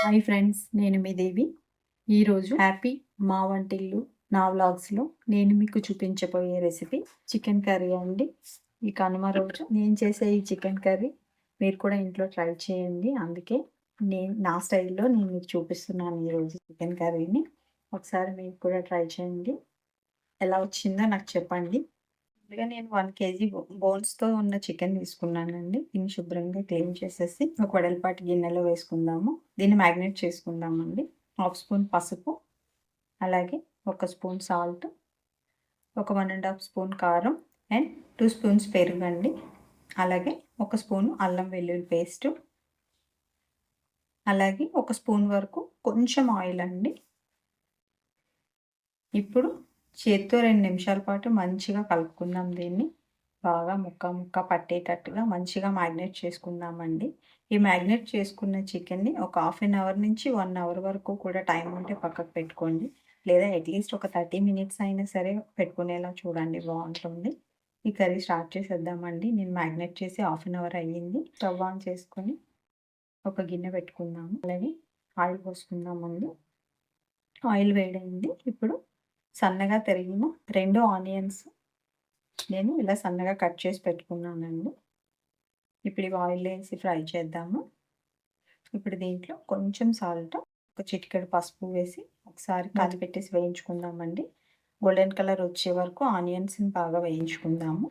Hi friends, నేను మీ దేవి. ఈరోజు happy మా వంటిల్లు నా వ్లాగ్స్లో నేను మీకు చూపించబోయే రెసిపీ చికెన్ కర్రీ అండి. ఈ కనుమ రోజు నేను చేసే ఈ చికెన్ కర్రీ మీరు కూడా ఇంట్లో ట్రై చేయండి. అందుకే నా స్టైల్లో నేను మీకు చూపిస్తున్నాను ఈరోజు చికెన్ కర్రీని. ఒకసారి మీరు కూడా ట్రై చేయండి. ఎలా వచ్చిందో నాకు చెప్పండి. ముందుగా నేను 1 కేజీ బోన్స్తో ఉన్న చికెన్ తీసుకున్నానండి. దీన్ని శుభ్రంగా క్లీన్ చేసేసి ఒక వెడల్పాటి గిన్నెలో వేసుకుందాము. దీన్ని మ్యాగ్నేట్ చేసుకుందామండి. 1/2 స్పూన్ పసుపు, అలాగే 1 స్పూన్ సాల్ట్, ఒక 1½ స్పూన్ కారం అండ్ 2 స్పూన్స్ పెరుగు అండి. అలాగే 1 స్పూన్ అల్లం వెల్లుల్లి పేస్టు, అలాగే 1 స్పూన్ వరకు కొంచెం ఆయిల్ అండి. ఇప్పుడు చేత్తో 2 నిమిషాల పాటు మంచిగా కలుపుకుందాం. దీన్ని బాగా ముక్క పట్టేటట్టుగా మంచిగా మ్యాగ్నేట్ చేసుకుందామండి. ఈ మ్యాగ్నేట్ చేసుకున్న చికెన్ని ఒక 1/2 అవర్ నుంచి 1 అవర్ వరకు కూడా టైం ఉంటే పక్కకు పెట్టుకోండి. లేదా అట్లీస్ట్ ఒక 30 మినిట్స్ అయినా సరే పెట్టుకునేలా చూడండి, బాగుంటుంది. ఈ కర్రీ స్టార్ట్ చేసేద్దామండి. నేను మ్యాగ్నేట్ చేసి 1/2 అవర్ అయ్యింది. స్టవ్ ఆన్ చేసుకొని ఒక గిన్నె పెట్టుకుందాము. అలాగే ఆయిల్ పోసుకుందామండి. ఆయిల్ వేడైంది. ఇప్పుడు సన్నగా తరిగిన 2 ఆనియన్స్ నేను ఇలా సన్నగా కట్ చేసి పెట్టుకున్నానండి. ఇప్పుడు ఇవి ఆయిల్ వేసి ఫ్రై చేద్దాము. ఇప్పుడు దీంట్లో కొంచెం సాల్ట్, ఒక చిటికెడు పసుపు వేసి ఒకసారి పెట్టేసి వేయించుకుందామండి. గోల్డెన్ కలర్ వచ్చే వరకు ఆనియన్స్ని బాగా వేయించుకుందాము.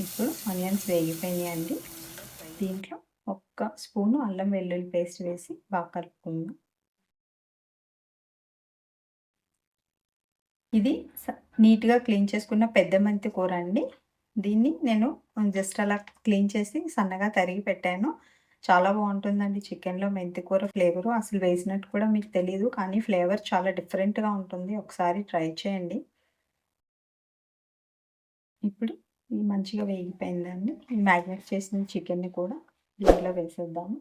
ఇప్పుడు ఆనియన్స్ వేగిపోయినాయండి. దీంట్లో 1 స్పూను అల్లం వెల్లుల్లి పేస్ట్ వేసి బాగా కలుపుకుందాం. ఇది నీట్గా క్లీన్ చేసుకున్న పెద్ద మెంతి కూర అండి. దీన్ని నేను జస్ట్ అలా క్లీన్ చేసి సన్నగా తరిగి పెట్టాను. చాలా బాగుంటుందండి చికెన్లో మెంతి కూర ఫ్లేవరు. అసలు వేసినట్టు కూడా మీకు తెలియదు, కానీ ఫ్లేవర్ చాలా డిఫరెంట్గా ఉంటుంది. ఒకసారి ట్రై చేయండి. ఇప్పుడు ఇది మంచిగా వేగిపోయిందండి. ఈ మ్యాగ్నేట్ చేసిన చికెన్ని కూడా దీంట్లో వేసేద్దాము.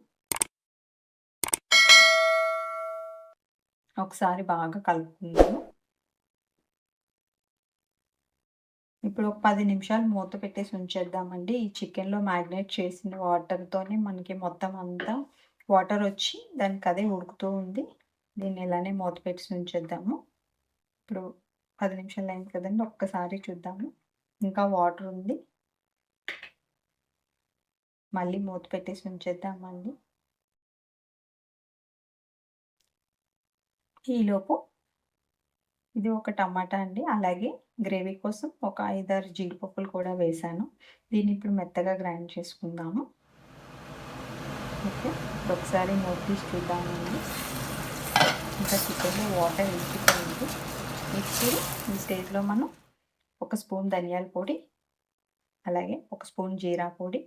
ఒకసారి బాగా కలుపుకుందాము. ఇప్పుడు ఒక 10 నిమిషాలు మూత పెట్టేసి ఉంచేద్దామండి. ఈ చికెన్లో మ్యాగ్నేట్ చేసిన వాటర్తోనే మనకి మొత్తం అంతా వాటర్ వచ్చి దానికి అదే ఉడుకుతూ ఉంది. దీన్ని ఇలానే మూత పెట్టేసి ఉంచేద్దాము. ఇప్పుడు 10 నిమిషాలు అయింది కదండి, ఒక్కసారి చూద్దాము. ఇంకా వాటర్ ఉంది. మళ్ళీ మూత పెట్టేసి ఉంచేద్దామండి. ఈలోపు ఇది ఒక టమాటా అండి. అలాగే గ్రేవీ కోసం ఒక 5-6 జీడిపప్పులు కూడా వేసాను. దీన్ని ఇప్పుడు మెత్తగా గ్రైండ్ చేసుకుందాము. ఓకే, ఒకసారి మూత తీసి చూద్దామండి. ఇంకా చికెన్లో వాటర్ ఇంకిపోయింది. ఇప్పుడు ఈ స్టేజ్లో మనం 1 స్పూన్ ధనియాల పొడి, అలాగే 1 స్పూన్ జీరా పొడి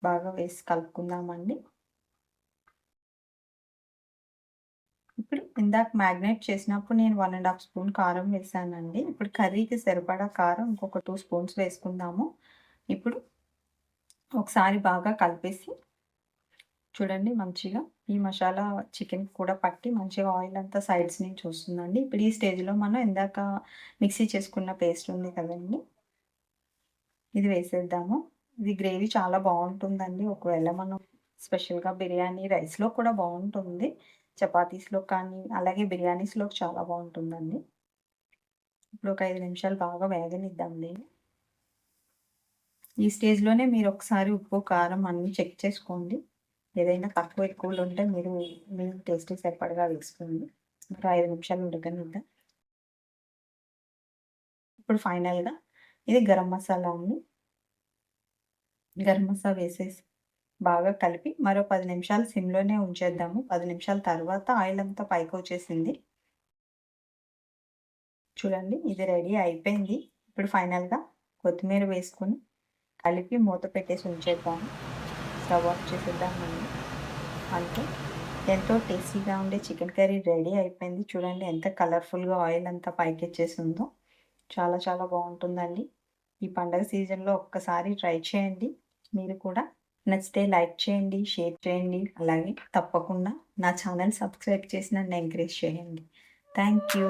బాగా వేసి కలుపుకుందామండి. ఇప్పుడు ఇందాక మ్యాగ్నేట్ చేసినప్పుడు నేను 1½ స్పూన్ కారం వేసానండి. ఇప్పుడు కర్రీకి సరిపడా కారం ఇంకొక 2 స్పూన్స్ వేసుకుందాము. ఇప్పుడు ఒకసారి బాగా కలిపేసి చూడండి, మంచిగా ఈ మసాలా చికెన్ కూడా పట్టి మంచిగా ఆయిల్ అంతా సైడ్స్ నుంచి వస్తుందండి. ఇప్పుడు ఈ స్టేజ్లో మనం ఇందాక మిక్సీ చేసుకున్న పేస్ట్ ఉంది కదండి, ఇది వేసేద్దాము. ఇది గ్రేవీ చాలా బాగుంటుందండి. ఒకవేళ మనం స్పెషల్గా బిర్యానీ రైస్లో కూడా బాగుంటుంది, చపాతీస్లో కానీ అలాగే బిర్యానీస్లో చాలా బాగుంటుందండి. ఇప్పుడు ఒక 5 నిమిషాలు బాగా వేగనిద్దాండి. ఈ స్టేజ్లోనే మీరు ఒకసారి ఉప్పు కారం అన్నీ చెక్ చేసుకోండి. ఏదైనా తక్కువ ఎక్కువలు ఉంటే మీరు మీ టేస్ట్కి సరిపడగా వేసుకోండి. ఒక 5 నిమిషాలు ఉడకనిద్దాం. ఇప్పుడు ఫైనల్గా ఇది గరం మసాలా అండి. గరం మసాలా వేసేసి బాగా కలిపి మరో 10 నిమిషాలు సిమ్లోనే ఉంచేద్దాము. 10 నిమిషాల తర్వాత ఆయిల్ అంతా పైకి వచ్చేసింది. చూడండి, ఇది రెడీ అయిపోయింది. ఇప్పుడు ఫైనల్గా కొత్తిమీర వేసుకొని కలిపి మూత పెట్టేసి ఉంచేద్దాము. Stove off చేసేద్దామండి. అంతే, ఎంతో టేస్టీగా ఉండే చికెన్ కర్రీ రెడీ అయిపోయింది. చూడండి ఎంత కలర్ఫుల్గా ఆయిల్ అంతా పైకి వచ్చేసిందో. చాలా చాలా బాగుంటుందండి. ఈ పండగ సీజన్లో ఒక్కసారి ట్రై చేయండి. మీరు కూడా నచ్చితే లైక్ చేయండి, షేర్ చేయండి, అలాగే తప్పకుండా నా ఛానల్ సబ్స్క్రైబ్ చేసి నన్ను ఎంకరేజ్ చేయండి. Thank you.